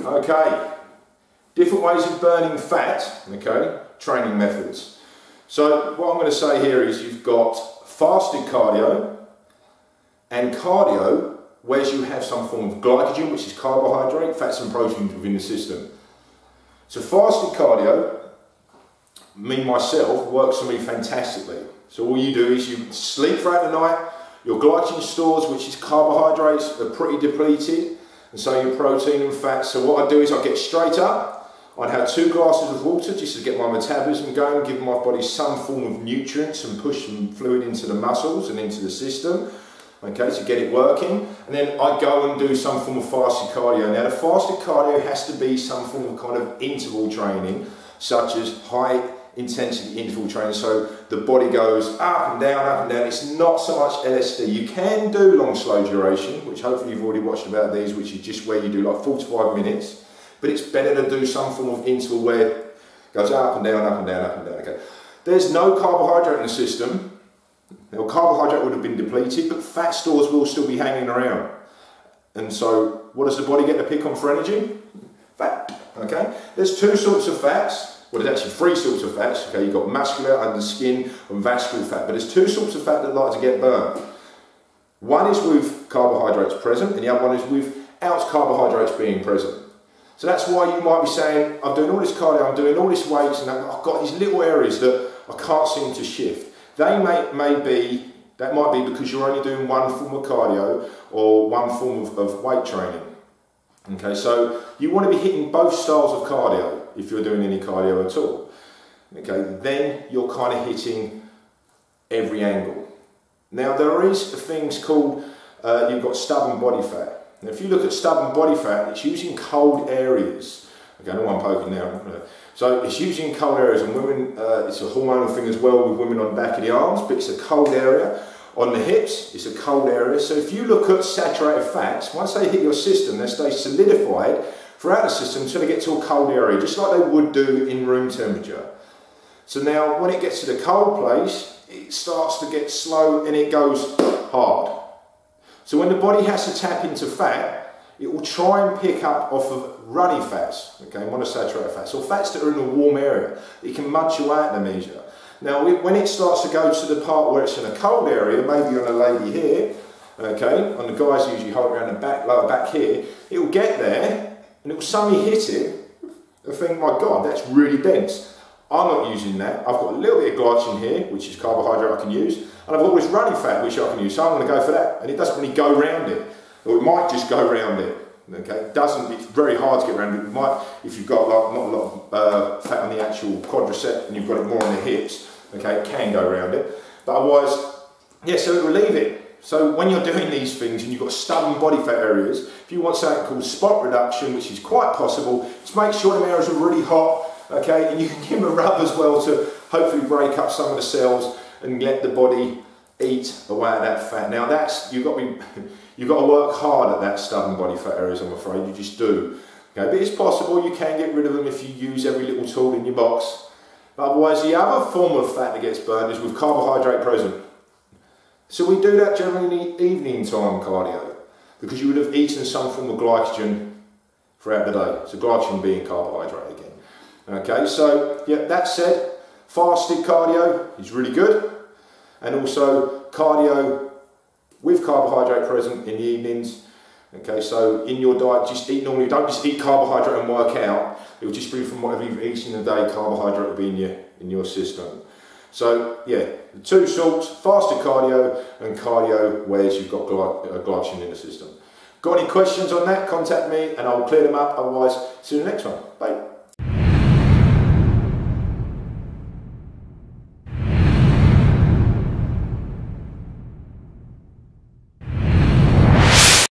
Okay, different ways of burning fat, okay, training methods. So what I'm going to say here is you've got fasted cardio and cardio where you have some form of glycogen, which is carbohydrate, fats and proteins within the system. So fasted cardio, myself, works for me fantastically. So all you do is you sleep throughout the night, your glycogen stores, which is carbohydrates, are pretty depleted, and so your protein and fat. So what I do is I get straight up, I'd have 2 glasses of water just to get my metabolism going, give my body some form of nutrients and push some fluid into the muscles and into the system, okay, to get it working. And then I go and do some form of fasted cardio. Now the fasted cardio has to be some form of kind of interval training, such as high intensity interval training, so the body goes up and down, up and down. It's not so much LSD. You can do long slow duration, which hopefully you've already watched about these, which is just where you do like 45 minutes, but it's better to do some form of interval where it goes up and down, up and down, up and down, okay. There's no carbohydrate in the system. Now carbohydrate would have been depleted, but fat stores will still be hanging around. And so what does the body get to pick on for energy? Fat, okay. There's 2 sorts of fats. Well, there's actually 3 sorts of fats, okay, you've got muscular, under the skin, and vascular fat, but there's 2 sorts of fat that like to get burned. One is with carbohydrates present, and the other one is without carbohydrates being present. So that's why you might be saying, I'm doing all this cardio, I'm doing all this weights, and I've got these little areas that I can't seem to shift. That might be because you're only doing one form of cardio, or one form of weight training. Okay, so you want to be hitting both styles of cardio if you're doing any cardio at all. Okay, then you're kind of hitting every angle. Now there is things called, you've got stubborn body fat. Now if you look at stubborn body fat, it's used in cold areas. Okay, I know I'm poking now. So it's used in cold areas, and women, it's a hormonal thing as well with women on the back of the arms, but it's a cold area. On the hips, it's a cold area. So if you look at saturated fats, once they hit your system, they stay solidified throughout the system until they get to a cold area, just like they would do in room temperature. So now when it gets to the cold place, it starts to get slow and it goes hard. So when the body has to tap into fat, it will try and pick up off of runny fats, okay, monosaturated fats, or fats that are in a warm area. It can munch away at amnesia. Now when it starts to go to the part where it's in a cold area, maybe on a lady here, okay, on the guys usually hold around the back, lower back here, it will get there and it will suddenly hit it and think, my God, that's really dense. I'm not using that. I've got a little bit of glycogen here, which is carbohydrate I can use, and I've got this runny fat which I can use, so I'm going to go for that. And it doesn't really go around it, or it might just go around it. Okay, it's very hard to get around it. It might, if you've got not a lot of fat on the actual quadricep and you've got it more on the hips, okay, it can go around it. But otherwise, yeah, so it will leave it. So when you're doing these things and you've got stubborn body fat areas, if you want something called spot reduction, which is quite possible, just make sure the areas are really hot, okay, and you can give them a rub as well to hopefully break up some of the cells and let the body eat away at that fat. Now that's, you've got to work hard at that stubborn body fat areas, I'm afraid, you just do. Okay, but it's possible, you can get rid of them if you use every little tool in your box. But otherwise, the other form of fat that gets burned is with carbohydrate present. So we do that generally in the evening time cardio, because you would have eaten some form of glycogen throughout the day. So glycogen being carbohydrate again. Okay, so yeah, that said, fasted cardio is really good, and also cardio with carbohydrate present in the evenings. Okay, so in your diet, just eat normally, don't just eat carbohydrate and work out. It will just be from whatever you've eaten in the day, carbohydrate will be in your system. So yeah, the 2 sorts, fasted cardio and cardio where you've got glycogen in the system. Got any questions on that, contact me and I'll clear them up, otherwise see you in the next one. Bye.